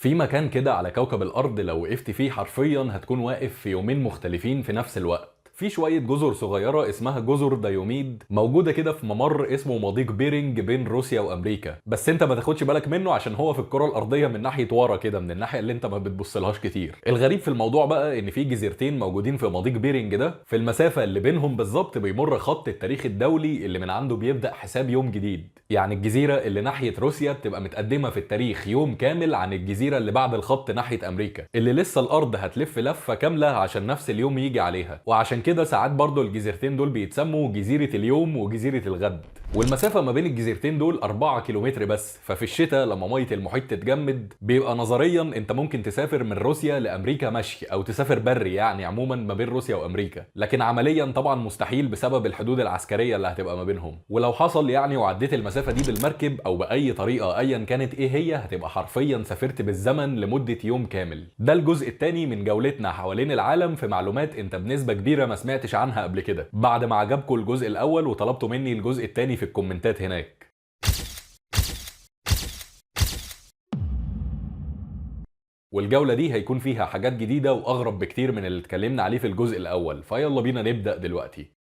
في مكان كده على كوكب الأرض لو وقفت فيه حرفيا هتكون واقف في يومين مختلفين في نفس الوقت. في شوية جزر صغيرة اسمها جزر دايوميد موجودة كده في ممر اسمه مضيق بيرنج بين روسيا وأمريكا، بس انت ما تاخدش بالك منه عشان هو في الكرة الأرضية من ناحية ورا كده، من الناحية اللي انت ما بتبصلهاش كتير. الغريب في الموضوع بقى ان في جزيرتين موجودين في مضيق بيرنج ده، في المسافة اللي بينهم بالظبط بيمر خط التاريخ الدولي اللي من عنده بيبدأ حساب يوم جديد. يعني الجزيرة اللي ناحية روسيا بتبقى متقدمة في التاريخ يوم كامل عن الجزيرة اللي بعد الخط ناحية أمريكا، اللي لسه الأرض هتلف لفة كاملة عشان نفس اليوم يجي عليها. وعشان كده ساعات برضو الجزيرتين دول بيتسموا جزيرة اليوم وجزيرة الغد. والمسافة ما بين الجزيرتين دول 4 كيلومتر بس، ففي الشتاء لما مية المحيط تتجمد بيبقى نظريا انت ممكن تسافر من روسيا لأمريكا مشي او تسافر بري، يعني عموما ما بين روسيا وأمريكا، لكن عمليا طبعا مستحيل بسبب الحدود العسكرية اللي هتبقى ما بينهم. ولو حصل يعني وعديت المسافة دي بالمركب او بأي طريقة ايا كانت ايه هي، هتبقى حرفيا سافرت بالزمن لمدة يوم كامل. ده الجزء الثاني من جولتنا حوالين العالم في معلومات انت بنسبة كبيرة ما سمعتش عنها قبل كده، بعد ما عجبكم الجزء الاول وطلبتوا مني الجزء الثاني في الكومنتات هناك. والجولة دي هيكون فيها حاجات جديدة واغرب بكتير من اللي اتكلمنا عليه في الجزء الاول، فيلا بينا نبدأ دلوقتي.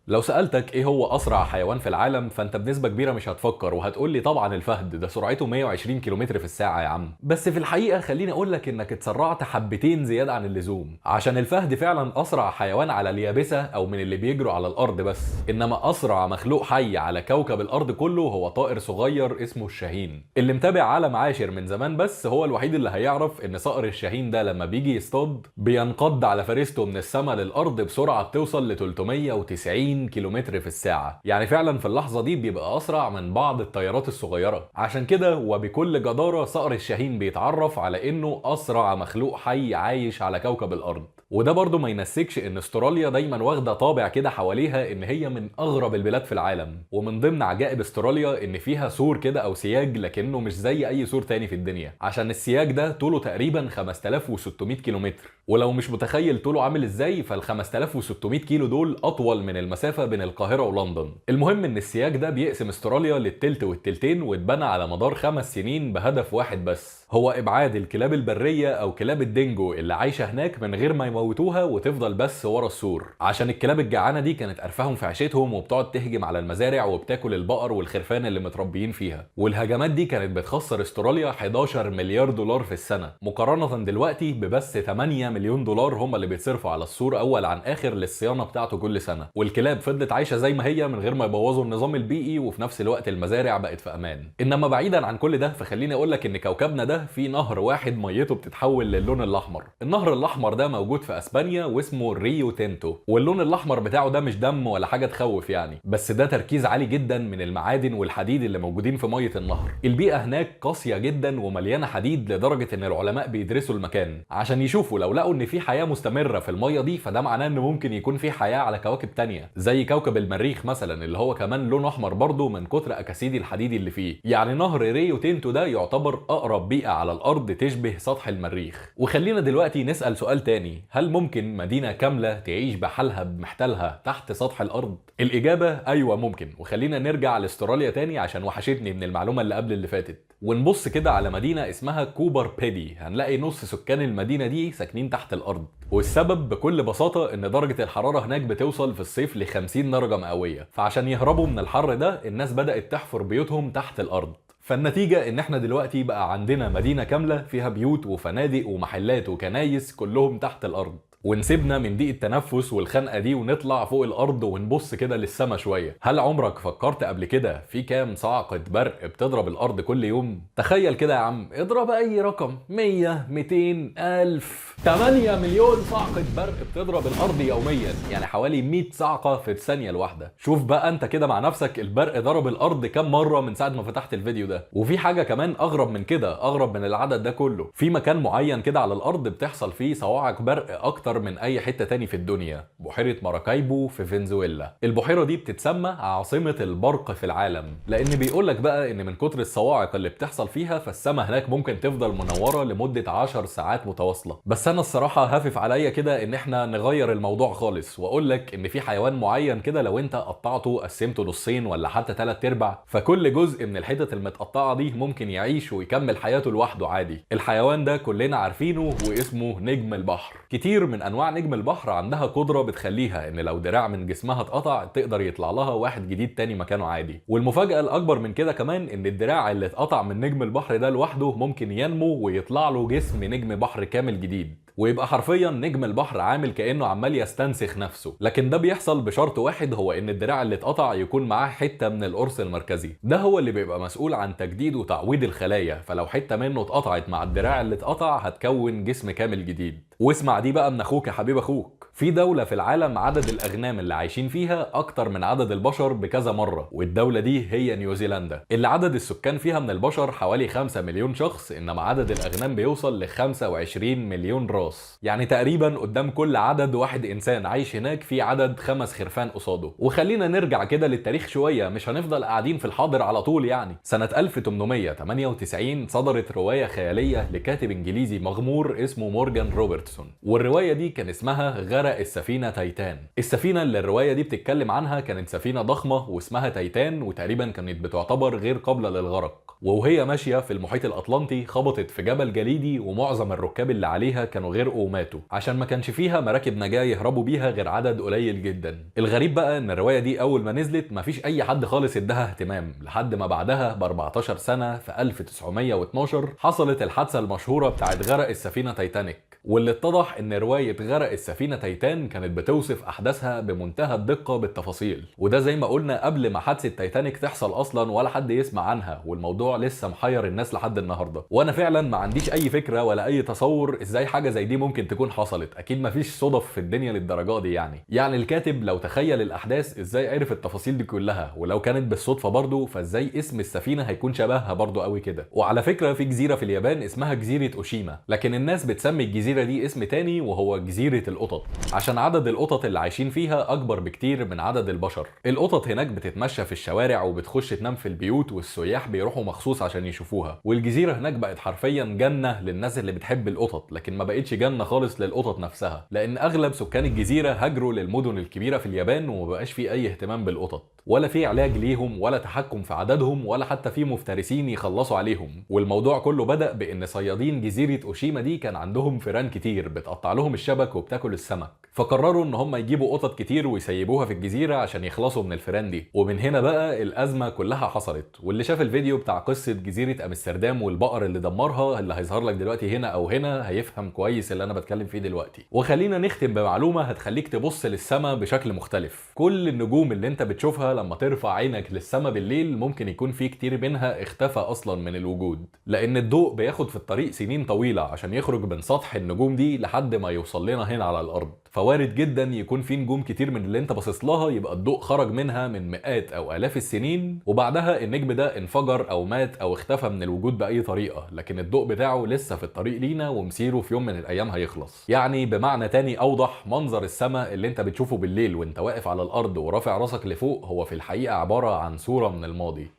لو سألتك ايه هو اسرع حيوان في العالم فانت بنسبة كبيرة مش هتفكر وهتقول لي طبعا الفهد، ده سرعته 120 كيلومتر في الساعة يا عم. بس في الحقيقة خليني اقول لك انك اتسرعت حبتين زيادة عن اللزوم، عشان الفهد فعلا اسرع حيوان على اليابسة او من اللي بيجروا على الارض بس، انما اسرع مخلوق حي على كوكب الارض كله هو طائر صغير اسمه الشاهين. اللي متابع عالم عاشر من زمان بس هو الوحيد اللي هيعرف ان صقر الشاهين ده لما بيجي يصطاد بينقض على فريسته من السماء للارض بسرعة بتوصل ل 390 كيلومتر في الساعة، يعني فعلا في اللحظة دي بيبقى أسرع من بعض الطيارات الصغيرة. عشان كده وبكل جدارة صقر الشاهين بيتعرف على إنه أسرع مخلوق حي عايش على كوكب الأرض. وده برضو ما ينسكش ان استراليا دايما واخده طابع كده حواليها ان هي من اغرب البلاد في العالم، ومن ضمن عجائب استراليا ان فيها سور كده او سياج لكنه مش زي اي سور تاني في الدنيا، عشان السياج ده طوله تقريبا 5600 كيلومتر. ولو مش متخيل طوله عامل ازاي، فال 5600 كيلو دول اطول من المسافه بين القاهره ولندن. المهم ان السياج ده بيقسم استراليا للتلت والتلتين، واتبنى على مدار 5 سنين بهدف واحد بس، هو ابعاد الكلاب البريه او كلاب الدينجو اللي عايشه هناك من غير ما يموتوها وتفضل بس ورا السور، عشان الكلاب الجعانه دي كانت قرفاهم في عيشتهم وبتقعد تهجم على المزارع وبتاكل البقر والخرفان اللي متربيين فيها. والهجمات دي كانت بتخسر استراليا 11 مليار دولار في السنه، مقارنه دلوقتي ببس 8 مليون دولار هم اللي بيتصرفوا على السور اول عن اخر للصيانه بتاعته كل سنه. والكلاب فضلت عايشه زي ما هي من غير ما يبوظوا النظام البيئي، وفي نفس الوقت المزارع بقت في امان. انما بعيدا عن كل ده، فخليني اقول لك ان كوكبنا ده فيه نهر واحد ميته بتتحول للون الاحمر. النهر الاحمر ده موجود في اسبانيا واسمه ريو تينتو، واللون الاحمر بتاعه ده مش دم ولا حاجه تخوف يعني، بس ده تركيز عالي جدا من المعادن والحديد اللي موجودين في ميه النهر. البيئه هناك قاسيه جدا ومليانه حديد لدرجه ان العلماء بيدرسوا المكان عشان يشوفوا لو لقوا ان في حياه مستمره في الميه دي، فده معناه ان ممكن يكون في حياه على كواكب تانية زي كوكب المريخ مثلا، اللي هو كمان لونه احمر برضه من كتر اكاسيد الحديد اللي فيه. يعني نهر ريو تينتو ده يعتبر اقرب بيئه على الارض تشبه سطح المريخ. وخلينا دلوقتي نسال سؤال تاني، هل ممكن مدينه كامله تعيش بحالها بمحتلها تحت سطح الارض؟ الاجابه ايوه ممكن. وخلينا نرجع لاستراليا تاني عشان وحشتني من المعلومه اللي قبل اللي فاتت، ونبص كده على مدينه اسمها كوبر بيدي. هنلاقي نص سكان المدينه دي ساكنين تحت الارض، والسبب بكل بساطه ان درجه الحراره هناك بتوصل في الصيف ل 50 درجه مئويه، فعشان يهربوا من الحر ده الناس بدات تحفر بيوتهم تحت الارض. فالنتيجة ان احنا دلوقتي بقى عندنا مدينة كاملة فيها بيوت وفنادق ومحلات وكنايس كلهم تحت الارض. ونسيبنا من ضيق التنفس والخنقه دي ونطلع فوق الارض ونبص كده للسما شويه. هل عمرك فكرت قبل كده في كام صاعقه برق بتضرب الارض كل يوم؟ تخيل كده يا عم، اضرب اي رقم، 100 200 1000 8 مليون صاعقه برق بتضرب الارض يوميا، يعني حوالي 100 صاعقه في الثانيه الواحده. شوف بقى انت كده مع نفسك البرق ضرب الارض كام مره من ساعه ما فتحت الفيديو ده. وفي حاجه كمان اغرب من كده، اغرب من العدد ده كله، في مكان معين كده على الارض بتحصل فيه صواعق برق اكتر اكتر من اي حتة تاني في الدنيا، بحيرة ماراكايبو في فنزويلا. البحيرة دي بتتسمى عاصمة البرق في العالم، لان بيقولك بقى ان من كتر الصواعق اللي بتحصل فيها فالسما هناك ممكن تفضل منورة لمدة 10 ساعات متواصلة. بس انا الصراحة هافف عليا كده ان احنا نغير الموضوع خالص، واقولك ان في حيوان معين كده لو انت قطعته قسمته نصين ولا حتى 3/4، فكل جزء من الحتت المتقطعة دي ممكن يعيش ويكمل حياته لوحده عادي. الحيوان ده كلنا عارفينه واسمه نجم البحر. كتير من انواع نجم البحر عندها قدرة بتخليها ان لو دراع من جسمها اتقطع تقدر يطلع لها واحد جديد تاني مكانه عادي. والمفاجأة الاكبر من كده كمان ان الدراع اللي اتقطع من نجم البحر ده لوحده ممكن ينمو ويطلع له جسم نجم بحر كامل جديد، ويبقى حرفيا نجم البحر عامل كأنه عمال يستنسخ نفسه. لكن ده بيحصل بشرط واحد، هو ان الدراع اللي اتقطع يكون معاه حتة من القرص المركزي، ده هو اللي بيبقى مسؤول عن تجديد وتعويض الخلايا. فلو حتة منه اتقطعت مع الدراع اللي اتقطع هتكون جسم كامل جديد. واسمع دي بقى من اخوك يا حبيب اخوك، في دولة في العالم عدد الاغنام اللي عايشين فيها اكتر من عدد البشر بكذا مرة، والدولة دي هي نيوزيلندا، اللي عدد السكان فيها من البشر حوالي 5 مليون شخص، انما عدد الاغنام بيوصل ل 25 مليون راس. يعني تقريبا قدام كل عدد واحد انسان عايش هناك في عدد 5 خرفان قصاده. وخلينا نرجع كده للتاريخ شوية، مش هنفضل قاعدين في الحاضر على طول. يعني سنة 1898 صدرت رواية خيالية لكاتب انجليزي مغمور اسمه مورجان روبرتسون، والرواية دي كان اسمها غرق السفينة تايتان. السفينة اللي الرواية دي بتتكلم عنها كانت سفينة ضخمة واسمها تايتان، وتقريبا كانت بتعتبر غير قابلة للغرق، وهي ماشية في المحيط الأطلنطي خبطت في جبل جليدي، ومعظم الركاب اللي عليها كانوا غرقوا وماتوا عشان ما كانش فيها مراكب نجاة يهربوا بيها غير عدد قليل جدا. الغريب بقى ان الرواية دي اول ما نزلت مفيش اي حد خالص اداها اهتمام، لحد ما بعدها ب 14 سنة في 1912 حصلت الحادثة المشهورة بتاعت غرق السفينة تايتانيك، واللي اتضح ان رواية غرق السفينة تايتان كانت بتوصف احداثها بمنتهى الدقة بالتفاصيل، وده زي ما قلنا قبل ما حادثة تايتانيك تحصل اصلا ولا حد يسمع عنها، والموضوع لسه محير الناس لحد النهارده. وانا فعلا ما عنديش اي فكرة ولا اي تصور ازاي حاجة زي دي ممكن تكون حصلت. اكيد مفيش صدف في الدنيا للدرجة دي. يعني الكاتب لو تخيل الاحداث ازاي عرف التفاصيل دي كلها، ولو كانت بالصدفة برضه فازاي اسم السفينة هيكون شبهها برضه قوي كده. وعلى فكرة في جزيرة في اليابان اسمها جزيرة اوشيما، لكن الناس بتسمي الجزيرة دي اسم تاني وهو جزيرة القطط، عشان عدد القطط اللي عايشين فيها اكبر بكتير من عدد البشر. القطط هناك بتتمشى في الشوارع وبتخش تنام في البيوت، والسياح بيروحوا مخصوص عشان يشوفوها. والجزيرة هناك بقت حرفيا جنة للناس اللي بتحب القطط، لكن ما بقتش جنة خالص للقطط نفسها، لان اغلب سكان الجزيرة هاجروا للمدن الكبيرة في اليابان، ومبقاش في اي اهتمام بالقطط، ولا في علاج ليهم ولا تحكم في عددهم، ولا حتى في مفترسين يخلصوا عليهم. والموضوع كله بدأ بان صيادين جزيرة اوشيما دي كان عندهم فيران كتير بتقطع لهم الشبك وبتاكل السمك، فقرروا ان هم يجيبوا قطط كتير ويسيبوها في الجزيرة عشان يخلصوا من الفيران دي. ومن هنا بقى الازمة كلها حصلت. واللي شاف الفيديو بتاع قصة جزيرة امستردام والبقر اللي دمرها اللي هيظهر لك دلوقتي هنا او هنا هيفهم كويس اللي انا بتكلم فيه دلوقتي. وخلينا نختم بمعلومة هتخليك تبص للسما بشكل مختلف. كل النجوم اللي انت بتشوفها لما ترفع عينك للسما بالليل ممكن يكون في كتير منها اختفى اصلا من الوجود، لان الضوء بياخد في الطريق سنين طويلة عشان يخرج من سطح النجوم دي لحد ما يوصل لنا هنا على الارض. فوارد جدا يكون في نجوم كتير من اللي انت باصص لها يبقى الضوء خرج منها من مئات او الاف السنين، وبعدها النجم ده انفجر او مات او اختفى من الوجود باي طريقة، لكن الضوء بتاعه لسه في الطريق لينا ومسيره في يوم من الايام هيخلص. يعني بمعنى تاني اوضح، منظر السماء اللي انت بتشوفه بالليل وانت واقف على الارض ورافع راسك لفوق هو في الحقيقة عبارة عن صورة من الماضي.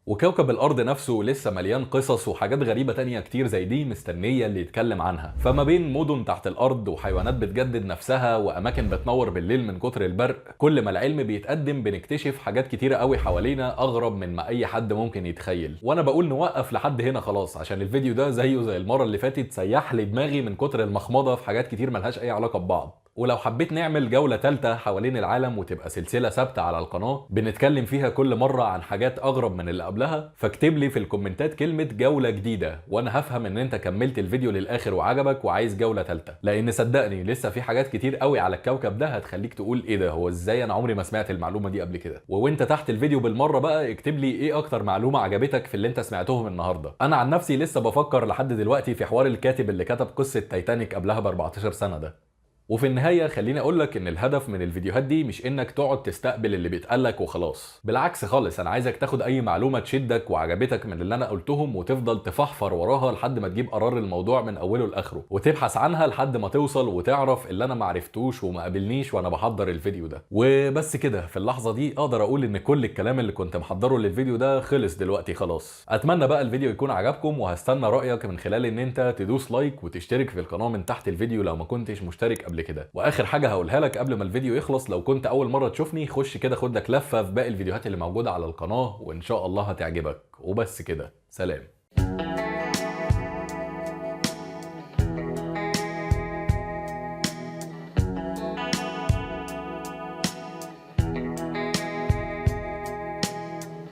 وكوكب الارض نفسه لسه مليان قصص وحاجات غريبة تانية كتير زي دي مستنية اللي يتكلم عنها. فما بين مدن تحت الارض وحيوانات بتجدد نفسها واماكن بتنور بالليل من كتر البرق، كل ما العلم بيتقدم بنكتشف حاجات كتيرة قوي حوالينا اغرب من ما اي حد ممكن يتخيل. وانا بقول نوقف لحد هنا خلاص، عشان الفيديو ده زيه زي المرة اللي فاتت سيح لي دماغي من كتر المخمضة في حاجات كتير ملهاش اي علاقة ببعض. ولو حبيت نعمل جولة تالتة حوالين العالم وتبقى سلسلة ثابتة على القناة بنتكلم فيها كل مرة عن حاجات أغرب من اللي قبلها، فاكتب لي في الكومنتات كلمة جولة جديدة وأنا هفهم إن أنت كملت الفيديو للآخر وعجبك وعايز جولة تالتة. لأن صدقني لسه في حاجات كتير قوي على الكوكب ده هتخليك تقول إيه ده، هو إزاي أنا عمري ما سمعت المعلومة دي قبل كده. وأنت تحت الفيديو بالمرة بقى اكتب لي إيه أكتر معلومة عجبتك في اللي أنت سمعتهم النهاردة. أنا عن نفسي لسه بفكر لحد دلوقتي في حوار الكاتب اللي كتب قصة تايتانيك قبلها ب 14 سنة ده. وفي النهاية خليني اقولك ان الهدف من الفيديوهات دي مش انك تقعد تستقبل اللي بيتقالك وخلاص، بالعكس خالص انا عايزك تاخد اي معلومة تشدك وعجبتك من اللي انا قلتهم وتفضل تفحفر وراها لحد ما تجيب قرار الموضوع من اوله لاخره، وتبحث عنها لحد ما توصل وتعرف اللي انا معرفتوش وما قابلنيش وانا بحضر الفيديو ده. وبس كده في اللحظة دي اقدر اقول ان كل الكلام اللي كنت محضره للفيديو ده خلص دلوقتي خلاص. اتمنى بقى الفيديو يكون عجبكم، وهستنى رأيك من خلال ان انت تدوس لايك وتشترك في القناة من تحت الفيديو لو ما كنتش مشترك قبل كده. واخر حاجة هقولها لك قبل ما الفيديو يخلص، لو كنت اول مرة تشوفني خش كده خد لك لفة في باقي الفيديوهات اللي موجودة على القناة وان شاء الله هتعجبك. وبس كده، سلام.